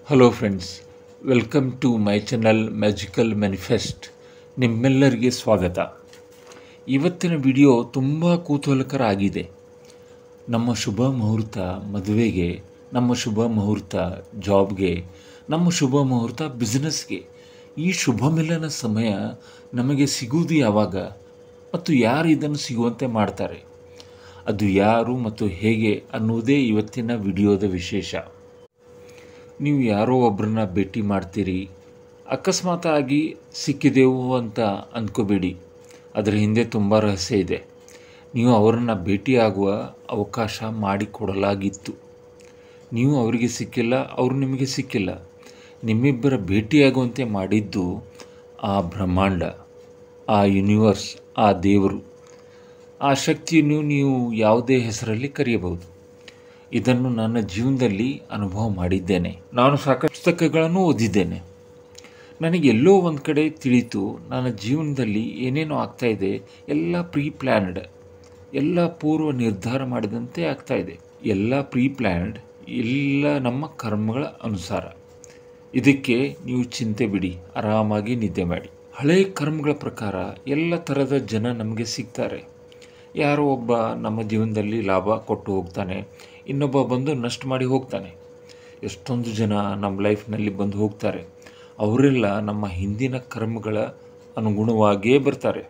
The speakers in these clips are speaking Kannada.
Hello friends, welcome to my channel magical manifest. ನಿಮ್ಮೆಲ್ಲರಿಗೆ ಸ್ವಾಗತ. ಇವತ್ತಿನ ವಿಡಿಯೋ ತುಂಬ ಕುತೂಹಲಕರ ಆಗಿದೆ. ನಮ್ಮ ಶುಭ ಮುಹೂರ್ತ ಮದುವೆಗೆ, ನಮ್ಮ ಶುಭ ಮುಹೂರ್ತ ಜಾಬ್ಗೆ, ನಮ್ಮ ಶುಭ ಮುಹೂರ್ತ ಬಿಸ್ನೆಸ್ಗೆ. ಈ ಶುಭ ಮಿಲನ ಸಮಯ ನಮಗೆ ಸಿಗುವುದು ಯಾವಾಗ ಮತ್ತು ಯಾರು ಇದನ್ನು ಸಿಗುವಂತೆ ಮಾಡ್ತಾರೆ, ಅದು ಯಾರು ಮತ್ತು ಹೇಗೆ ಅನ್ನುವುದೇ ಇವತ್ತಿನ ವಿಡಿಯೋದ ವಿಶೇಷ. ನೀವು ಯಾರೋ ಒಬ್ಬರನ್ನ ಭೇಟಿ ಮಾಡ್ತೀರಿ, ಅಕಸ್ಮಾತಾಗಿ ಸಿಕ್ಕಿದೆವು ಅಂತ ಅಂದ್ಕೋಬೇಡಿ. ಅದರ ಹಿಂದೆ ತುಂಬ ರಹಸ್ಯ ಇದೆ. ನೀವು ಅವರನ್ನು ಭೇಟಿಯಾಗುವ ಅವಕಾಶ ಮಾಡಿಕೊಡಲಾಗಿತ್ತು. ನೀವು ಅವರಿಗೆ ಸಿಕ್ಕಿಲ್ಲ, ಅವರು ನಿಮಗೆ ಸಿಕ್ಕಿಲ್ಲ. ನಿಮ್ಮಿಬ್ಬರ ಭೇಟಿಯಾಗುವಂತೆ ಮಾಡಿದ್ದು ಆ ಬ್ರಹ್ಮಾಂಡ, ಆ ಯೂನಿವರ್ಸ್, ಆ ದೇವರು. ಆ ಶಕ್ತಿಯನ್ನು ನೀವು ಯಾವುದೇ ಹೆಸರಲ್ಲಿ ಕರೆಯಬಹುದು. ಇದನ್ನು ನನ್ನ ಜೀವನದಲ್ಲಿ ಅನುಭವ ಮಾಡಿದ್ದೇನೆ. ನಾನು ಸಾಕಷ್ಟು ಪುಸ್ತಕಗಳನ್ನು ಓದಿದ್ದೇನೆ. ನನಗೆ ಎಲ್ಲೋ ಒಂದು ಕಡೆ ತಿಳಿಯಿತು, ನನ್ನ ಜೀವನದಲ್ಲಿ ಏನೇನೋ ಆಗ್ತಾಯಿದೆ ಎಲ್ಲ ಪ್ಲ್ಯಾನ್ಡ್, ಎಲ್ಲ ಪೂರ್ವ ನಿರ್ಧಾರ ಮಾಡಿದಂತೆ ಆಗ್ತಾಯಿದೆ. ಎಲ್ಲ ಪ್ಲ್ಯಾನ್ಡ್, ಎಲ್ಲ ನಮ್ಮ ಕರ್ಮಗಳ ಅನುಸಾರ. ಇದಕ್ಕೆ ನೀವು ಚಿಂತೆ ಬಿಡಿ, ಆರಾಮಾಗಿ ನಿದ್ದೆ ಮಾಡಿ. ಹಳೆಯ ಕರ್ಮಗಳ ಪ್ರಕಾರ ಎಲ್ಲ ಥರದ ಜನ ನಮಗೆ ಸಿಗ್ತಾರೆ. ಯಾರೋ ಒಬ್ಬ ನಮ್ಮ ಜೀವನದಲ್ಲಿ ಲಾಭ ಕೊಟ್ಟು ಹೋಗ್ತಾನೆ, ಇನ್ನೊಬ್ಬ ಬಂದು ನಷ್ಟ ಮಾಡಿ ಹೋಗ್ತಾನೆ. ಎಷ್ಟೊಂದು ಜನ ನಮ್ಮ ಲೈಫ್ನಲ್ಲಿ ಬಂದು ಹೋಗ್ತಾರೆ. ಅವರೆಲ್ಲ ನಮ್ಮ ಹಿಂದಿನ ಕರ್ಮಗಳ ಅನುಗುಣವಾಗಿಯೇ ಬರ್ತಾರೆ.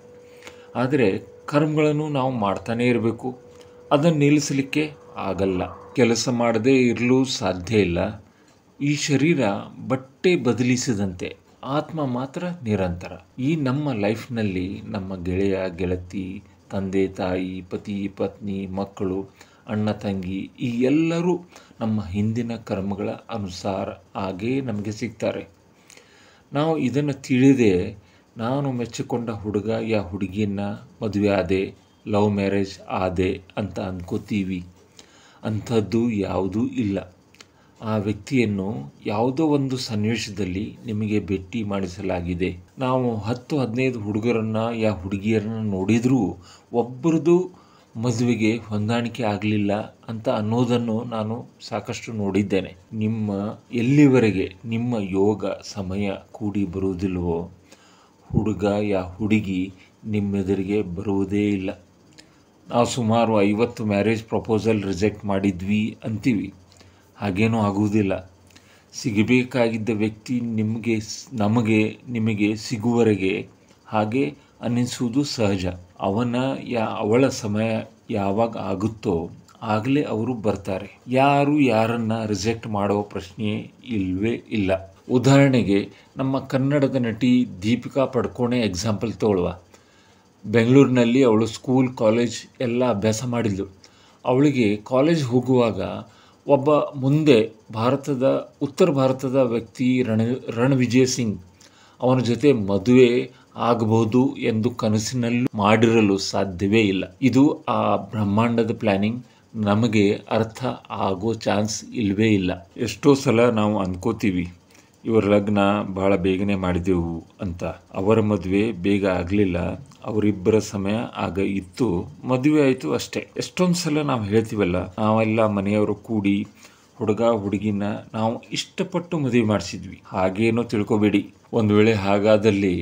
ಆದರೆ ಕರ್ಮಗಳನ್ನು ನಾವು ಮಾಡ್ತಾನೇ ಇರಬೇಕು. ಅದನ್ನು ನಿಲ್ಲಿಸಲಿಕ್ಕೆ ಆಗಲ್ಲ. ಕೆಲಸ ಮಾಡದೇ ಇರಲು ಸಾಧ್ಯ ಇಲ್ಲ. ಈ ಶರೀರ ಬಟ್ಟೆ ಬದಲಿಸಿದಂತೆ, ಆತ್ಮ ಮಾತ್ರ ನಿರಂತರ. ಈ ನಮ್ಮ ಲೈಫ್ನಲ್ಲಿ ನಮ್ಮ ಗೆಳೆಯ, ಗೆಳತಿ, ತಂದೆ ತಾಯಿ, ಪತಿ ಪತ್ನಿ, ಮಕ್ಕಳು, ಅಣ್ಣ ತಂಗಿ, ಈ ಎಲ್ಲರೂ ನಮ್ಮ ಹಿಂದಿನ ಕರ್ಮಗಳ ಅನುಸಾರ ಆಗೇ ನಮಗೆ ಸಿಗ್ತಾರೆ. ನಾವು ಇದನ್ನು ತಿಳಿದೇ ನಾನು ಮೆಚ್ಚಿಕೊಂಡ ಹುಡುಗ ಯಾ ಹುಡುಗಿಯನ್ನು ಮದುವೆ ಆದೆ, ಲವ್ ಮ್ಯಾರೇಜ್ ಆದೆ ಅಂತ ಅಂದ್ಕೋತೀವಿ. ಅಂಥದ್ದು ಯಾವುದೂ ಇಲ್ಲ. ಆ ವ್ಯಕ್ತಿಯನ್ನು ಯಾವುದೋ ಒಂದು ಸನ್ನಿವೇಶದಲ್ಲಿ ನಿಮಗೆ ಭೇಟಿ ಮಾಡಿಸಲಾಗಿದೆ. ನಾವು 10-15 ಹುಡುಗರನ್ನು ಯಾ ಹುಡುಗಿಯರನ್ನು ನೋಡಿದರೂ ಒಬ್ಬರದು ಮದುವೆಗೆ ಹೊಂದಾಣಿಕೆ ಆಗಲಿಲ್ಲ ಅಂತ ಅನ್ನೋದನ್ನು ನಾನು ಸಾಕಷ್ಟು ನೋಡಿದ್ದೇನೆ. ಎಲ್ಲಿವರೆಗೆ ನಿಮ್ಮ ಯೋಗ ಸಮಯ ಕೂಡಿ ಬರುವುದಿಲ್ಲವೋ, ಹುಡುಗ ಯಾ ಹುಡುಗಿ ನಿಮ್ಮೆದುರಿಗೆ ಬರುವುದೇ ಇಲ್ಲ. ನಾವು ಸುಮಾರು 50 ಮ್ಯಾರೇಜ್ ಪ್ರಪೋಸಲ್ ರಿಜೆಕ್ಟ್ ಮಾಡಿದ್ವಿ ಅಂತೀವಿ. ಹಾಗೇನೂ ಆಗುವುದಿಲ್ಲ. ಸಿಗಬೇಕಾಗಿದ್ದ ವ್ಯಕ್ತಿ ನಿಮಗೆ ಸಿಗುವವರೆಗೆ ಹಾಗೆ ಅನ್ನಿಸುವುದು ಸಹಜ. ಅವಳ ಸಮಯ ಯಾವಾಗ ಆಗುತ್ತೋ ಆಗಲೇ ಅವರು ಬರ್ತಾರೆ. ಯಾರನ್ನು ರಿಜೆಕ್ಟ್ ಮಾಡೋ ಪ್ರಶ್ನೆಯೇ ಇಲ್ಲವೇ ಇಲ್ಲ. ಉದಾಹರಣೆಗೆ ನಮ್ಮ ಕನ್ನಡದ ನಟಿ ದೀಪಿಕಾ ಪಡುಕೋಣೆ ಎಕ್ಸಾಂಪಲ್ ತಗೊಳ್ಳುವ. ಬೆಂಗಳೂರಿನಲ್ಲಿ ಅವಳು ಸ್ಕೂಲ್, ಕಾಲೇಜ್ ಎಲ್ಲ ಅಭ್ಯಾಸ ಮಾಡಿದ್ಳು. ಅವಳಿಗೆ ಕಾಲೇಜ್ ಹೋಗುವಾಗ ಒಬ್ಬ ಮುಂದೆ ಉತ್ತರ ಭಾರತದ ವ್ಯಕ್ತಿ ರಣವಿಜಯ್ ಸಿಂಗ್, ಅವನ ಜೊತೆ ಮದುವೆ ಆಗಬಹುದು ಎಂದು ಕನಸಿನಲ್ಲೂ ಮಾಡಿರಲು ಸಾಧ್ಯವೇ ಇಲ್ಲ. ಇದು ಆ ಬ್ರಹ್ಮಾಂಡದ ಪ್ಲ್ಯಾನಿಂಗ್. ನಮಗೆ ಅರ್ಥ ಆಗೋ ಚಾನ್ಸ್ ಇಲ್ಲವೇ ಇಲ್ಲ. ಎಷ್ಟೋ ಸಲ ನಾವು ಅಂದ್ಕೋತೀವಿ, ಇವರ ಲಗ್ನ ಭಾಳ ಬೇಗನೆ ಮಾಡಿದೆವು ಅಂತ. ಅವರ ಮದುವೆ ಬೇಗ ಆಗಲಿಲ್ಲ. ಅವರಿಬ್ಬರ ಸಮಯ ಆಗ ಇತ್ತು, ಮದುವೆ ಆಯಿತು ಅಷ್ಟೇ. ಎಷ್ಟೊಂದು ಸಲ ನಾವು ಹೇಳ್ತೀವಲ್ಲ, ನಾವೆಲ್ಲ ಮನೆಯವರು ಕೂಡಿ ಹುಡುಗ ಹುಡುಗಿನ ನಾವು ಇಷ್ಟಪಟ್ಟು ಮದುವೆ ಮಾಡಿಸಿದ್ವಿ. ಹಾಗೇನೋ ತಿಳ್ಕೊಬೇಡಿ. ಒಂದು ವೇಳೆ ಹಾಗಾದಲ್ಲಿ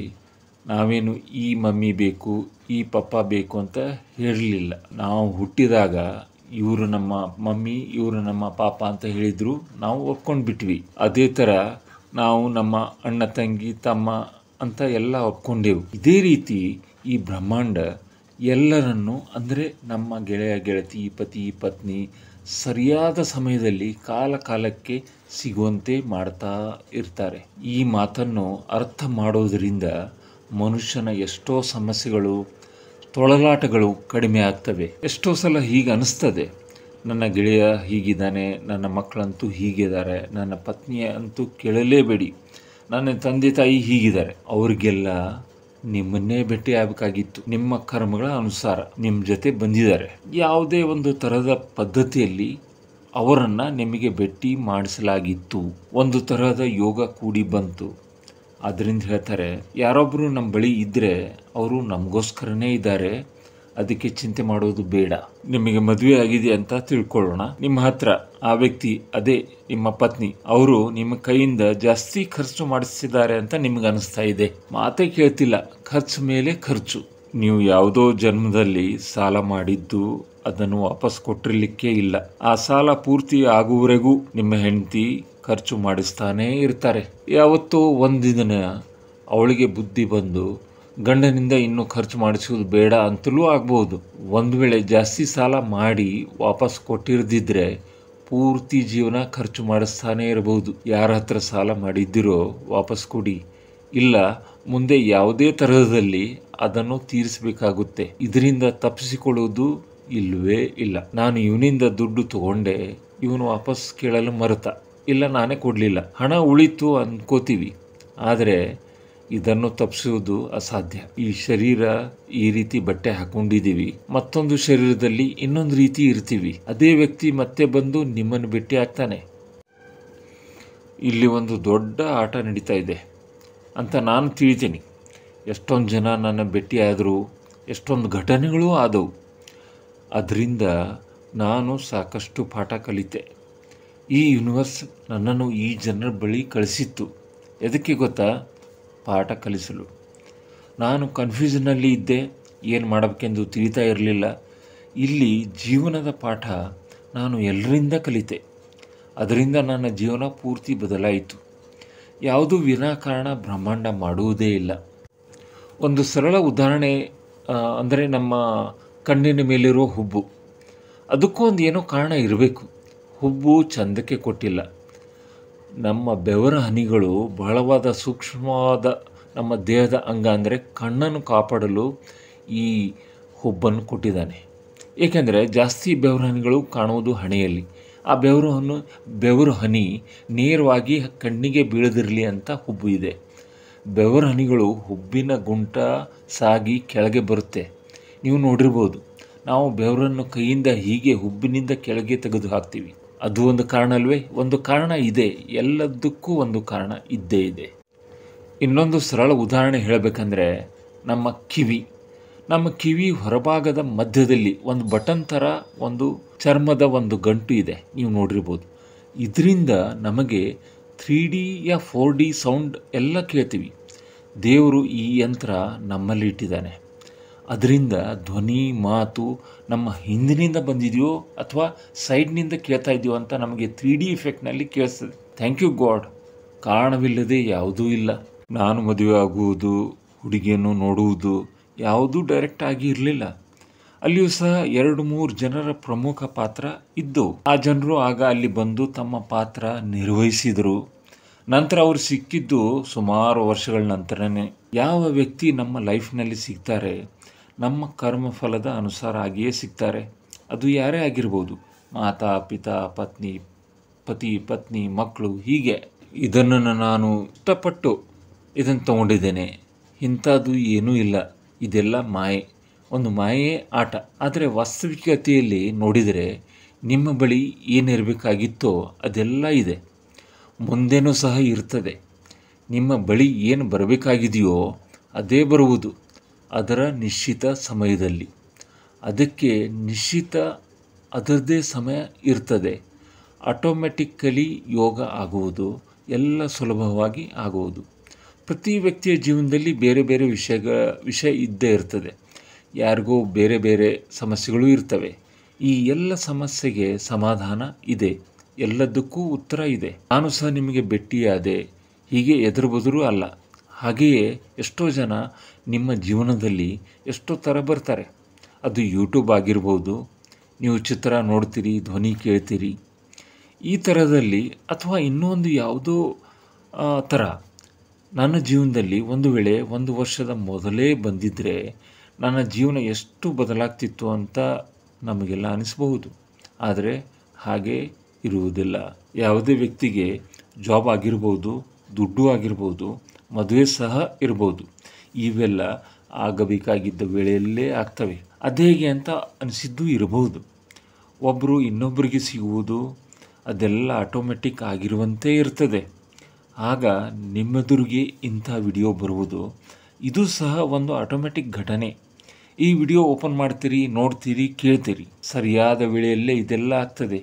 ನಾವೇನು ಈ ಮಮ್ಮಿ ಬೇಕು, ಈ ಪಪ್ಪ ಬೇಕು ಅಂತ ಹೇಳಲಿಲ್ಲ. ನಾವು ಹುಟ್ಟಿದಾಗ ಇವರು ನಮ್ಮ ಮಮ್ಮಿ, ಇವರು ನಮ್ಮ ಪಾಪ ಅಂತ ಹೇಳಿದ್ರು, ನಾವು ಒಪ್ಕೊಂಡು ಬಿಟ್ವಿ. ಅದೇ ಥರ ನಾವು ನಮ್ಮ ಅಣ್ಣ ತಂಗಿ ತಮ್ಮ ಅಂತ ಎಲ್ಲ ಒಪ್ಕೊಂಡೆವು. ಇದೇ ರೀತಿ ಈ ಬ್ರಹ್ಮಾಂಡ ಎಲ್ಲರನ್ನು, ಅಂದರೆ ನಮ್ಮ ಗೆಳೆಯ ಗೆಳತಿ, ಪತಿ ಪತ್ನಿ ಸರಿಯಾದ ಸಮಯದಲ್ಲಿ ಕಾಲಕ್ಕೆ ಸಿಗುವಂತೆ ಮಾಡ್ತಾ ಇರ್ತಾರೆ. ಈ ಮಾತನ್ನು ಅರ್ಥ ಮಾಡೋದರಿಂದ ಮನುಷ್ಯನ ಎಷ್ಟೋ ಸಮಸ್ಯೆಗಳು, ತೊಳಲಾಟಗಳು ಕಡಿಮೆ ಆಗ್ತವೆ. ಎಷ್ಟೋ ಸಲ ಹೀಗೆ ಅನಿಸ್ತದೆ, ನನ್ನ ಗೆಳೆಯ ಹೀಗಿದ್ದಾನೆ, ನನ್ನ ಮಕ್ಕಳಂತೂ ಹೀಗಿದ್ದಾರೆ, ನನ್ನ ಪತ್ನಿಯ ಅಂತೂ ಕೇಳಲೇಬೇಡಿ, ನನ್ನ ತಂದೆ ತಾಯಿ ಹೀಗಿದ್ದಾರೆ. ಅವ್ರಿಗೆಲ್ಲ ನಿಮ್ಮನ್ನೇ ಭೇಟಿ ಆಗಬೇಕಾಗಿತ್ತು. ನಿಮ್ಮ ಕರ್ಮಗಳ ಅನುಸಾರ ನಿಮ್ಮ ಜೊತೆ ಬಂದಿದ್ದಾರೆ. ಯಾವುದೇ ಒಂದು ಥರದ ಪದ್ಧತಿಯಲ್ಲಿ ಅವರನ್ನು ನಿಮಗೆ ಭೇಟಿ ಮಾಡಿಸಲಾಗಿತ್ತು. ಒಂದು ತರಹದ ಯೋಗ ಕೂಡಿ ಬಂತು. ಅದರಿಂದ ಹೇಳ್ತಾರೆ, ಯಾರೊಬ್ಬರು ನಮ್ಮ ಬಳಿ ಇದ್ದರೆ ಅವರು ನಮಗೋಸ್ಕರನೇ ಇದ್ದಾರೆ, ಅದಕ್ಕೆ ಚಿಂತೆ ಮಾಡೋದು ಬೇಡ. ನಿಮಗೆ ಮದುವೆ ಆಗಿದೆ ಅಂತ ತಿಳ್ಕೊಳ್ಳೋಣ. ನಿಮ್ಮ ಹತ್ರ ಆ ವ್ಯಕ್ತಿ ಅದೇ ನಿಮ್ಮ ಪತ್ನಿ ಅವರು ನಿಮ್ಮ ಕೈಯಿಂದ ಜಾಸ್ತಿ ಖರ್ಚು ಮಾಡಿಸಿದ್ದಾರೆ ಅಂತ ನಿಮ್ಗೆ ಅನಿಸ್ತಾ ಇದೆ. ಮಾತೇ ಕೇಳ್ತಿಲ್ಲ, ಖರ್ಚು ಮೇಲೆ ಖರ್ಚು. ನೀವು ಯಾವುದೋ ಜನ್ಮದಲ್ಲಿ ಸಾಲ ಮಾಡಿದ್ದು ಅದನ್ನು ವಾಪಸ್ ಕೊಟ್ಟಿರಲಿಕ್ಕೆ ಇಲ್ಲ. ಆ ಸಾಲ ಪೂರ್ತಿ ಆಗುವವರೆಗೂ ನಿಮ್ಮ ಹೆಂಡತಿ ಖರ್ಚು ಮಾಡಿಸ್ತಾನೇ ಇರ್ತಾರೆ. ಯಾವತ್ತೋ ಒಂದಿನ ಅವಳಿಗೆ ಬುದ್ಧಿ ಬಂದು ಗಂಡನಿಂದ ಇನ್ನೂ ಖರ್ಚು ಮಾಡಿಸೋದು ಬೇಡ ಅಂತಲೂ ಆಗ್ಬೋದು. ಒಂದು ವೇಳೆ ಜಾಸ್ತಿ ಸಾಲ ಮಾಡಿ ವಾಪಸ್ ಕೊಟ್ಟಿರದಿದ್ದರೆ ಪೂರ್ತಿ ಜೀವನ ಖರ್ಚು ಮಾಡಿಸ್ತಾನೇ ಇರಬಹುದು. ಯಾರ ಹತ್ರ ಸಾಲ ಮಾಡಿದ್ದಿರೋ ವಾಪಸ್ ಕೊಡಿ, ಇಲ್ಲ ಮುಂದೆ ಯಾವುದೇ ತರಹದಲ್ಲಿ ಅದನ್ನು ತೀರಿಸಬೇಕಾಗುತ್ತೆ. ಇದರಿಂದ ತಪ್ಪಿಸಿಕೊಳ್ಳುವುದು ಇಲ್ಲವೇ ಇಲ್ಲ. ನಾನು ಇವನಿಂದ ದುಡ್ಡು ತಗೊಂಡೆ, ಇವನು ವಾಪಸ್ ಕೇಳಲು ಮರೆತ, ಇಲ್ಲ ನಾನೇ ಕೊಡಲಿಲ್ಲ, ಹಣ ಉಳಿತು ಅನ್ಕೋತೀವಿ. ಆದರೆ ಇದನ್ನು ತಪ್ಪಿಸುವುದು ಅಸಾಧ್ಯ. ಈ ಶರೀರ ಈ ರೀತಿ ಬಟ್ಟೆ ಹಾಕೊಂಡಿದ್ದೀವಿ, ಮತ್ತೊಂದು ಶರೀರದಲ್ಲಿ ಇನ್ನೊಂದು ರೀತಿ ಇರ್ತೀವಿ. ಅದೇ ವ್ಯಕ್ತಿ ಮತ್ತೆ ಬಂದು ನಿಮ್ಮನ್ನು ಭೇಟಿ ಆಗ್ತಾನೆ. ಇಲ್ಲಿ ಒಂದು ದೊಡ್ಡ ಆಟ ನಡೀತಾ ಇದೆ ಅಂತ ನಾನು ತಿಳಿತೀನಿ. ಎಷ್ಟೊಂದು ಜನ ನನ್ನ ಭೇಟಿ ಆದರೂ, ಎಷ್ಟೊಂದು ಘಟನೆಗಳೂ ಆದವು. ಅದರಿಂದ ನಾನು ಸಾಕಷ್ಟು ಪಾಠ ಕಲಿತೆ. ಈ ಯೂನಿವರ್ಸ್ ನನ್ನನ್ನು ಈ ಜನರ ಬಳಿ ಕಳಿಸಿತ್ತು. ಎದಕ್ಕೆ ಗೊತ್ತಾ? ಪಾಠ ಕಲಿಸಲು. ನಾನು ಕನ್ಫ್ಯೂಷನ್ನಲ್ಲಿ ಇದ್ದೆ, ಏನು ಮಾಡಬೇಕೆಂದು ತಿಳಿತಾ ಇರಲಿಲ್ಲ. ಇಲ್ಲಿ ಜೀವನದ ಪಾಠ ನಾನು ಎಲ್ಲರಿಂದ ಕಲಿತೆ. ಅದರಿಂದ ನನ್ನ ಜೀವನ ಪೂರ್ತಿ ಬದಲಾಯಿತು. ಯಾವುದೂ ವಿನಾಕಾರಣ ಬ್ರಹ್ಮಾಂಡ ಮಾಡುವುದೇ ಇಲ್ಲ. ಒಂದು ಸರಳ ಉದಾಹರಣೆ ಅಂದರೆ ನಮ್ಮ ಕಣ್ಣಿನ ಮೇಲಿರೋ ಹುಬ್ಬು. ಅದಕ್ಕೂ ಒಂದು ಏನೋ ಕಾರಣ ಇರಬೇಕು. ಹುಬ್ಬು ಚಂದಕ್ಕೆ ಕೊಟ್ಟಿಲ್ಲ. ನಮ್ಮ ಬೆವರ ಹನಿಗಳು ಬಹಳವಾದ ಸೂಕ್ಷ್ಮವಾದ ನಮ್ಮ ದೇಹದ ಅಂಗ ಅಂದರೆ ಕಣ್ಣನ್ನು ಕಾಪಾಡಲು ಈ ಹುಬ್ಬನ್ನು ಕೊಟ್ಟಿದ್ದಾನೆ. ಏಕೆಂದರೆ ಜಾಸ್ತಿ ಬೆವರ ಹನಿಗಳು ಕಾಣುವುದು ಹಣೆಯಲ್ಲಿ. ಆ ಬೆವರು ಹನಿ ನೇರವಾಗಿ ಕಣ್ಣಿಗೆ ಬೀಳದಿರಲಿ ಅಂತ ಹುಬ್ಬು ಇದೆ. ಬೆವರ ಹನಿಗಳು ಹುಬ್ಬಿನ ಗುಂಟ ಸಾಗಿ ಕೆಳಗೆ ಬರುತ್ತೆ. ನೀವು ನೋಡಿರ್ಬೋದು, ನಾವು ಬೆವರನ್ನು ಕೈಯಿಂದ ಹೀಗೆ ಹುಬ್ಬಿನಿಂದ ಕೆಳಗೆ ತೆಗೆದು ಹಾಕ್ತೀವಿ. ಅದು ಒಂದು ಕಾರಣ ಅಲ್ವೇ? ಒಂದು ಕಾರಣ ಇದೆ, ಎಲ್ಲದಕ್ಕೂ ಒಂದು ಕಾರಣ ಇದ್ದೇ ಇದೆ. ಇನ್ನೊಂದು ಸರಳ ಉದಾಹರಣೆ ಹೇಳಬೇಕಂದ್ರೆ ನಮ್ಮ ಕಿವಿ ಹೊರಭಾಗದ ಮಧ್ಯದಲ್ಲಿ ಒಂದು ಬಟನ್ ಥರ ಒಂದು ಚರ್ಮದ ಒಂದು ಗಂಟು ಇದೆ, ನೀವು ನೋಡಿರ್ಬೋದು. ಇದರಿಂದ ನಮಗೆ 3D ಯಾ 4D ಸೌಂಡ್ ಎಲ್ಲ ಕೇಳ್ತೀವಿ. ದೇವರು ಈ ಯಂತ್ರ ನಮ್ಮಲ್ಲಿ ಇಟ್ಟಿದ್ದಾನೆ. ಅದರಿಂದ ಧ್ವನಿ ಮಾತು ನಮ್ಮ ಹಿಂದಿನಿಂದ ಬಂದಿದೆಯೋ ಅಥವಾ ಸೈಡ್ನಿಂದ ಕೇಳ್ತಾ ಇದೆಯೋ ಅಂತ ನಮಗೆ 3D ಎಫೆಕ್ಟ್ನಲ್ಲಿ ಕೇಳಿಸ್ತದೆ. Thank you god. ಕಾರಣವಿಲ್ಲದೆ ಯಾವುದೂ ಇಲ್ಲ. ನಾನು ಮದುವೆ ಆಗುವುದು, ಹುಡುಗಿಯನ್ನು ನೋಡುವುದು ಯಾವುದೂ ಡೈರೆಕ್ಟ್ ಆಗಿ ಇರಲಿಲ್ಲ. ಅಲ್ಲಿಯೂ ಸಹ 2-3 ಜನರ ಪ್ರಮುಖ ಪಾತ್ರ ಇದ್ದವು. ಆ ಜನರು ಆಗ ಅಲ್ಲಿ ಬಂದು ತಮ್ಮ ಪಾತ್ರ ನಿರ್ವಹಿಸಿದರು. ನಂತರ ಅವರು ಸಿಕ್ಕಿದ್ದು ಸುಮಾರು ವರ್ಷಗಳ ನಂತರನೇ. ಯಾವ ವ್ಯಕ್ತಿ ನಮ್ಮ ಲೈಫ್ನಲ್ಲಿ ಸಿಗ್ತಾರೆ, ನಮ್ಮ ಕರ್ಮಫಲದ ಅನುಸಾರ ಆಗಿಯೇ ಸಿಗ್ತಾರೆ. ಅದು ಯಾರೇ ಆಗಿರ್ಬೋದು, ಮಾತಾ ಪಿತಾ ಪತಿ ಪತ್ನಿ ಮಕ್ಕಳು, ಹೀಗೆ. ಇದನ್ನು ನಾನು ಇಷ್ಟಪಟ್ಟು ಇದನ್ನು ತಗೊಂಡಿದ್ದೇನೆ. ಇಂಥದ್ದು ಏನೂ ಇಲ್ಲ, ಇದೆಲ್ಲ ಮಾಯೆ, ಒಂದು ಮಾಯೆ ಆಟ. ಆದರೆ ವಾಸ್ತವಿಕತೆಯಲ್ಲಿ ನೋಡಿದರೆ ನಿಮ್ಮ ಬಳಿ ಏನಿರಬೇಕಾಗಿತ್ತೋ ಅದೆಲ್ಲ ಇದೆ, ಮುಂದೇನೂ ಸಹ ಇರ್ತದೆ. ನಿಮ್ಮ ಬಳಿ ಏನು ಬರಬೇಕಾಗಿದೆಯೋ ಅದೇ ಬರುವುದು, ಅದರ ನಿಶ್ಚಿತ ಸಮಯದಲ್ಲಿ. ಅದಕ್ಕೆ ನಿಶ್ಚಿತ ಅದರದ್ದೇ ಸಮಯ ಇರ್ತದೆ. ಆಟೋಮೆಟಿಕ್ಕಲಿ ಯೋಗ ಆಗುವುದು, ಎಲ್ಲ ಸುಲಭವಾಗಿ ಆಗುವುದು. ಪ್ರತಿ ವ್ಯಕ್ತಿಯ ಜೀವನದಲ್ಲಿ ಬೇರೆ ಬೇರೆ ವಿಷಯ ಇದ್ದೇ ಇರ್ತದೆ. ಯಾರಿಗೂ ಬೇರೆ ಬೇರೆ ಸಮಸ್ಯೆಗಳು ಇರ್ತವೆ. ಈ ಎಲ್ಲ ಸಮಸ್ಯೆಗೆ ಸಮಾಧಾನ ಇದೆ, ಎಲ್ಲದಕ್ಕೂ ಉತ್ತರ ಇದೆ. ನಾನು ಸಹ ನಿಮಗೆ ಭೇಟಿಯಾದೆ, ಹೀಗೆ ಎದುರು ಬದುರು ಅಲ್ಲ. ಹಾಗೆಯೇ ಎಷ್ಟೋ ಜನ ನಿಮ್ಮ ಜೀವನದಲ್ಲಿ ಎಷ್ಟೋ ಥರ ಬರ್ತಾರೆ. ಅದು ಯೂಟ್ಯೂಬ್ ಆಗಿರ್ಬೋದು, ನೀವು ಚಿತ್ರ ನೋಡ್ತೀರಿ, ಧ್ವನಿ ಕೇಳ್ತೀರಿ, ಈ ಥರದಲ್ಲಿ, ಅಥವಾ ಇನ್ನೊಂದು ಯಾವುದೋ ಥರ. ನನ್ನ ಜೀವನದಲ್ಲಿ ಒಂದು ವೇಳೆ 1 ವರ್ಷದ ಮೊದಲೇ ಬಂದಿದ್ದರೆ ನನ್ನ ಜೀವನ ಎಷ್ಟು ಬದಲಾಗ್ತಿತ್ತು ಅಂತ ನಮಗೆಲ್ಲ ಅನಿಸ್ಬಹುದು. ಆದರೆ ಹಾಗೆ ಇರುವುದಿಲ್ಲ. ಯಾವುದೇ ವ್ಯಕ್ತಿಗೆ ಜಾಬ್ ಆಗಿರ್ಬೋದು, ದುಡ್ಡು ಆಗಿರ್ಬೋದು, ಮದುವೆ ಸಹ ಇರ್ಬೋದು, ಇವೆಲ್ಲ ಆಗಬೇಕಾಗಿದ್ದ ವೇಳೆಯಲ್ಲೇ ಆಗ್ತವೆ. ಅದೇಗೆ ಅಂತ ಅನಿಸಿದ್ದು ಇರಬಹುದು. ಒಬ್ಬರು ಇನ್ನೊಬ್ಬರಿಗೆ ಸಿಗುವುದು ಅದೆಲ್ಲ ಆಟೋಮೆಟಿಕ್ ಆಗಿರುವಂತೆ ಇರ್ತದೆ. ಆಗ ನಿಮ್ಮೆದುರಿಗೆ ಇಂಥ ವಿಡಿಯೋ ಬರುವುದು, ಇದು ಸಹ ಒಂದು ಆಟೋಮೆಟಿಕ್ ಘಟನೆ. ಈ ವಿಡಿಯೋ ಓಪನ್ ಮಾಡ್ತೀರಿ, ನೋಡ್ತೀರಿ, ಕೇಳ್ತೀರಿ, ಸರಿಯಾದ ವೇಳೆಯಲ್ಲೇ ಇದೆಲ್ಲ ಆಗ್ತದೆ.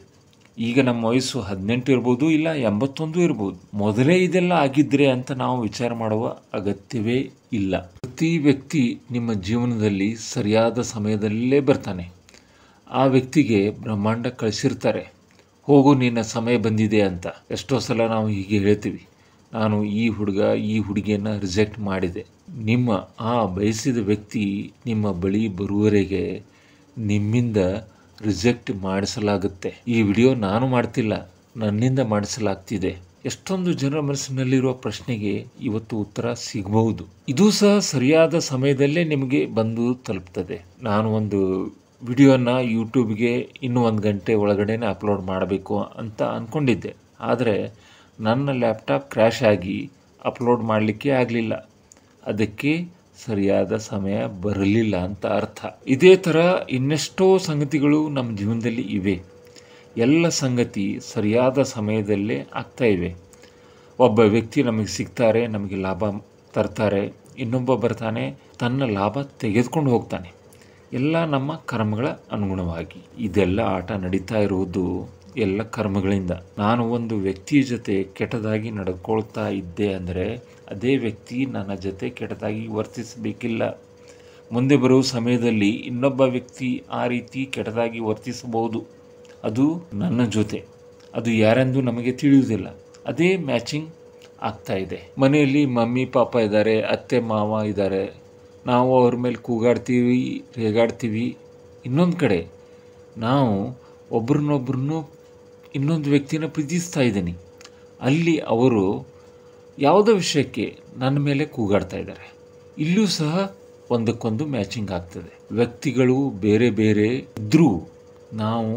ಈಗ ನಮ್ಮ ವಯಸ್ಸು 18 ಇರ್ಬೋದು, ಇಲ್ಲ 81 ಇರ್ಬೋದು. ಮೊದಲೇ ಇದೆಲ್ಲ ಆಗಿದ್ರೆ ಅಂತ ನಾವು ವಿಚಾರ ಮಾಡುವ ಅಗತ್ಯವೇ ಇಲ್ಲ. ಪ್ರತಿ ವ್ಯಕ್ತಿ ನಿಮ್ಮ ಜೀವನದಲ್ಲಿ ಸರಿಯಾದ ಸಮಯದಲ್ಲೇ ಬರ್ತಾನೆ. ಆ ವ್ಯಕ್ತಿಗೆ ಬ್ರಹ್ಮಾಂಡ ಕಳಿಸಿರ್ತಾರೆ, ಹೋಗು ನಿನ್ನ ಸಮಯ ಬಂದಿದೆ ಅಂತ. ಎಷ್ಟೋ ಸಲ ನಾವು ಹೀಗೆ ಹೇಳ್ತೀವಿ, ನಾನು ಈ ಹುಡುಗ ಈ ಹುಡುಗಿಯನ್ನು ರಿಜೆಕ್ಟ್ ಮಾಡಿದೆ. ನಿಮ್ಮ ಆ ಬಯಸಿದ ವ್ಯಕ್ತಿ ನಿಮ್ಮ ಬಳಿ ಬರುವವರೆಗೆ ನಿಮ್ಮಿಂದ ರಿಜೆಕ್ಟ್ ಮಾಡಿಸಲಾಗುತ್ತೆ. ಈ ವಿಡಿಯೋ ನಾನು ಮಾಡ್ತಿಲ್ಲ, ನನ್ನಿಂದ ಮಾಡಿಸಲಾಗ್ತಿದೆ. ಎಷ್ಟೊಂದು ಜನರ ಮನಸ್ಸಿನಲ್ಲಿರುವ ಪ್ರಶ್ನೆಗೆ ಇವತ್ತು ಉತ್ತರ ಸಿಗಬಹುದು. ಇದು ಸಹ ಸರಿಯಾದ ಸಮಯದಲ್ಲೇ ನಿಮಗೆ ಬಂದು ತಲುಪ್ತದೆ. ನಾನು ಒಂದು ವಿಡಿಯೋನ ಯೂಟ್ಯೂಬ್ಗೆ ಇನ್ನೂ 1 ಗಂಟೆ ಒಳಗಡೆ ಅಪ್ಲೋಡ್ ಮಾಡಬೇಕು ಅಂತ ಅಂದ್ಕೊಂಡಿದ್ದೆ. ಆದರೆ ನನ್ನ ಲ್ಯಾಪ್ಟಾಪ್ ಕ್ರ್ಯಾಶ್ ಆಗಿ ಅಪ್ಲೋಡ್ ಮಾಡಲಿಕ್ಕೆ ಆಗಲಿಲ್ಲ. ಅದಕ್ಕೆ ಸರಿಯಾದ ಸಮಯ ಬರಲಿಲ್ಲ ಅಂತ ಅರ್ಥ. ಇದೇ ಥರ ಇನ್ನೆಷ್ಟೋ ಸಂಗತಿಗಳು ನಮ್ಮ ಜೀವನದಲ್ಲಿ ಇವೆ. ಎಲ್ಲ ಸಂಗತಿ ಸರಿಯಾದ ಸಮಯದಲ್ಲೇ ಆಗ್ತಾ ಇವೆ. ಒಬ್ಬ ವ್ಯಕ್ತಿ ನಮಗೆ ಸಿಗ್ತಾರೆ, ನಮಗೆ ಲಾಭ ತರ್ತಾರೆ. ಇನ್ನೊಬ್ಬ ಬರ್ತಾನೆ, ತನ್ನ ಲಾಭ ತೆಗೆದುಕೊಂಡು ಹೋಗ್ತಾನೆ. ಎಲ್ಲ ನಮ್ಮ ಕರ್ಮಗಳ ಅನುಗುಣವಾಗಿ. ಇದೆಲ್ಲ ಆಟ ನಡೀತಾ ಇರುವುದು ಎಲ್ಲ ಕರ್ಮಗಳಿಂದ. ನಾನು ಒಂದು ವ್ಯಕ್ತಿಯ ಜೊತೆ ಕೆಟ್ಟದಾಗಿ ನಡ್ಕೊಳ್ತಾ ಇದ್ದೆ ಅಂದರೆ ಅದೇ ವ್ಯಕ್ತಿ ನನ್ನ ಜೊತೆ ಕೆಟ್ಟದಾಗಿ ವರ್ತಿಸಬೇಕಿಲ್ಲ. ಮುಂದೆ ಬರುವ ಸಮಯದಲ್ಲಿ ಇನ್ನೊಬ್ಬ ವ್ಯಕ್ತಿ ಆ ರೀತಿ ಕೆಟ್ಟದಾಗಿ ವರ್ತಿಸಬಹುದು. ಅದು ನನ್ನ ಜೊತೆ, ಅದು ಯಾರೆಂದು ನಮಗೆ ತಿಳಿಯುವುದಿಲ್ಲ. ಅದೇ ಮ್ಯಾಚಿಂಗ್ ಆಗ್ತಾ ಇದೆ. ಮನೆಯಲ್ಲಿ ಮಮ್ಮಿ ಪಾಪ ಇದ್ದಾರೆ, ಅತ್ತೆ ಮಾವ ಇದ್ದಾರೆ. ನಾವು ಅವ್ರ ಮೇಲೆ ಕೂಗಾಡ್ತೀವಿ, ರೇಗಾಡ್ತೀವಿ. ಇನ್ನೊಂದು ಕಡೆ ನಾವು ಒಬ್ರನ್ನೊಬ್ರನ್ನು ಇನ್ನೊಂದು ವ್ಯಕ್ತಿನ ಪ್ರೀತಿಸ್ತಾ ಇದ್ದೀನಿ. ಅಲ್ಲಿ ಅವರು ಯಾವುದೋ ವಿಷಯಕ್ಕೆ ನನ್ನ ಮೇಲೆ ಕೂಗಾಡ್ತಾ ಇದ್ದಾರೆ. ಇಲ್ಲೂ ಸಹ ಒಂದಕ್ಕೊಂದು ಮ್ಯಾಚಿಂಗ್ ಆಗ್ತದೆ. ವ್ಯಕ್ತಿಗಳು ಬೇರೆ ಬೇರೆ ಇದ್ದರೂ ನಾವು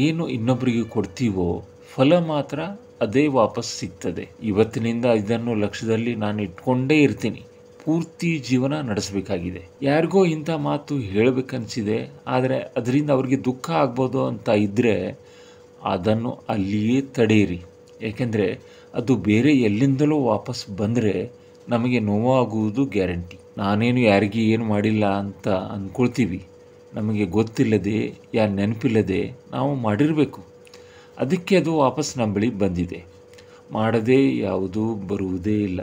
ಏನು ಇನ್ನೊಬ್ಬರಿಗೆ ಕೊಡ್ತೀವೋ ಫಲ ಮಾತ್ರ ಅದೇ ವಾಪಸ್ ಸಿಗ್ತದೆ. ಇವತ್ತಿನಿಂದ ಇದನ್ನು ಲಕ್ಷ್ಯದಲ್ಲಿ ನಾನು ಇಟ್ಕೊಂಡೇ ಇರ್ತೀನಿ. ಪೂರ್ತಿ ಜೀವನ ನಡೆಸಬೇಕಾಗಿದೆ. ಯಾರಿಗೋ ಇಂಥ ಮಾತು ಹೇಳಬೇಕನ್ನಿಸಿದೆ, ಆದರೆ ಅದರಿಂದ ಅವ್ರಿಗೆ ದುಃಖ ಆಗ್ಬೋದು ಅಂತ ಇದ್ದರೆ ಅದನ್ನು ಅಲ್ಲಿಯೇ ತಡೆಯಿರಿ. ಏಕೆಂದರೆ ಅದು ಬೇರೆ ಎಲ್ಲಿಂದಲೋ ವಾಪಸ್ ಬಂದರೆ ನಮಗೆ ನೋವಾಗುವುದು ಗ್ಯಾರಂಟಿ. ನಾನೇನು ಯಾರಿಗೆ ಏನು ಮಾಡಿಲ್ಲ ಅಂತ ಅಂದ್ಕೊಳ್ತೀವಿ. ನಮಗೆ ಗೊತ್ತಿಲ್ಲದೆ ನೆನಪಿಲ್ಲದೆ ನಾವು ಮಾಡಿರಬೇಕು. ಅದಕ್ಕೆ ಅದು ವಾಪಸ್ ನಮ್ಮ ಬಳಿ ಬಂದಿದೆ. ಮಾಡದೇ ಯಾವುದೂ ಬರುವುದೇ ಇಲ್ಲ.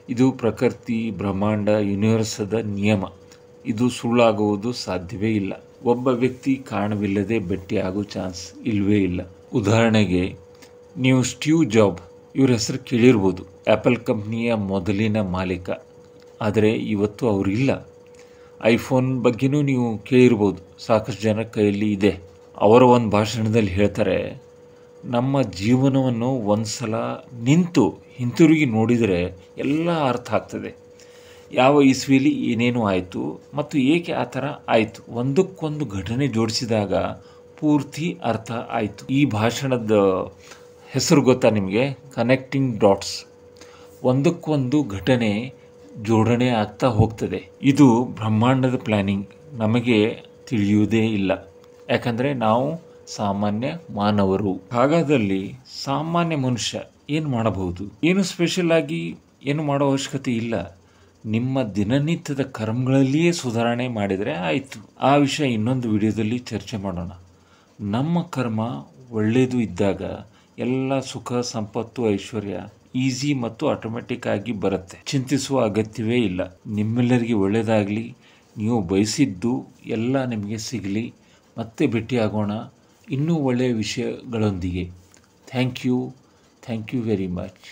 ಇದು ಪ್ರಕೃತಿ, ಬ್ರಹ್ಮಾಂಡ, ಯೂನಿವರ್ಸದ ನಿಯಮ. ಇದು ಸುಳ್ಳಾಗುವುದು ಸಾಧ್ಯವೇ ಇಲ್ಲ. ಒಬ್ಬ ವ್ಯಕ್ತಿ ಕಾರಣವಿಲ್ಲದೆ ಭೇಟಿಯಾಗೋ ಚಾನ್ಸ್ ಇಲ್ಲವೇ ಇಲ್ಲ. ಉದಾಹರಣೆಗೆ ನೀವು ಸ್ಟೀವ್ ಜಾಬ್ ಇವ್ರ ಹೆಸರು ಕೇಳಿರ್ಬೋದು. ಆ್ಯಪಲ್ ಕಂಪ್ನಿಯ ಮೊದಲಿನ ಮಾಲೀಕ. ಆದರೆ ಇವತ್ತು ಅವರಿಲ್ಲ. ಐಫೋನ್ ಬಗ್ಗೆನೂ ನೀವು ಕೇಳಿರ್ಬೋದು, ಸಾಕಷ್ಟು ಜನ ಕೈಯಲ್ಲಿ ಇದೆ. ಅವರ ಒಂದು ಭಾಷಣದಲ್ಲಿ ಹೇಳ್ತಾರೆ, ನಮ್ಮ ಜೀವನವನ್ನು ಒಂದು ಸಲ ನಿಂತು ಹಿಂತಿರುಗಿ ನೋಡಿದರೆ ಎಲ್ಲ ಅರ್ಥ ಆಗ್ತದೆ. ಯಾವ ಇಸ್ವಿಲಿ ಏನೇನು ಆಯಿತು ಮತ್ತು ಏಕೆ ಆ ಥರ ಆಯಿತು, ಒಂದಕ್ಕೊಂದು ಘಟನೆ ಜೋಡಿಸಿದಾಗ ಪೂರ್ತಿ ಅರ್ಥ ಆಯಿತು. ಈ ಭಾಷಣದ ಹೆಸರು ಗೊತ್ತಾ ನಿಮಗೆ? Connecting dots. ಒಂದಕ್ಕೊಂದು ಘಟನೆ ಜೋಡಣೆ ಆಗ್ತಾ ಹೋಗ್ತದೆ. ಇದು ಬ್ರಹ್ಮಾಂಡದ ಪ್ಲ್ಯಾನಿಂಗ್. ನಮಗೆ ತಿಳಿಯುವುದೇ ಇಲ್ಲ, ಯಾಕಂದರೆ ನಾವು ಸಾಮಾನ್ಯ ಮಾನವರು. ಹಾಗಾದಲ್ಲಿ ಸಾಮಾನ್ಯ ಮನುಷ್ಯ ಏನು ಮಾಡಬಹುದು? ಏನು ಸ್ಪೆಷಲ್ ಆಗಿ ಏನು ಮಾಡೋ ಅವಶ್ಯಕತೆ ಇಲ್ಲ. ನಿಮ್ಮ ದಿನನಿತ್ಯದ ಕರ್ಮಗಳಲ್ಲಿಯೇ ಸುಧಾರಣೆ ಮಾಡಿದರೆ ಆಯಿತು. ಆ ವಿಷಯ ಇನ್ನೊಂದು ವಿಡಿಯೋದಲ್ಲಿ ಚರ್ಚೆ ಮಾಡೋಣ. ನಮ್ಮ ಕರ್ಮ ಒಳ್ಳೆಯದು ಇದ್ದಾಗ ಎಲ್ಲ ಸುಖ, ಸಂಪತ್ತು, ಐಶ್ವರ್ಯ ಈಸಿ ಮತ್ತು ಆಟೋಮೆಟಿಕ್ ಆಗಿ ಬರುತ್ತೆ. ಚಿಂತಿಸುವ ಅಗತ್ಯವೇ ಇಲ್ಲ. ನಿಮ್ಮೆಲ್ಲರಿಗೆ ಒಳ್ಳೆಯದಾಗಲಿ. ನೀವು ಬಯಸಿದ್ದು ಎಲ್ಲ ನಿಮಗೆ ಸಿಗಲಿ. ಮತ್ತೆ ಭೇಟಿಯಾಗೋಣ ಇನ್ನೂ ಒಳ್ಳೆಯ ವಿಷಯಗಳೊಂದಿಗೆ. Thank you very much.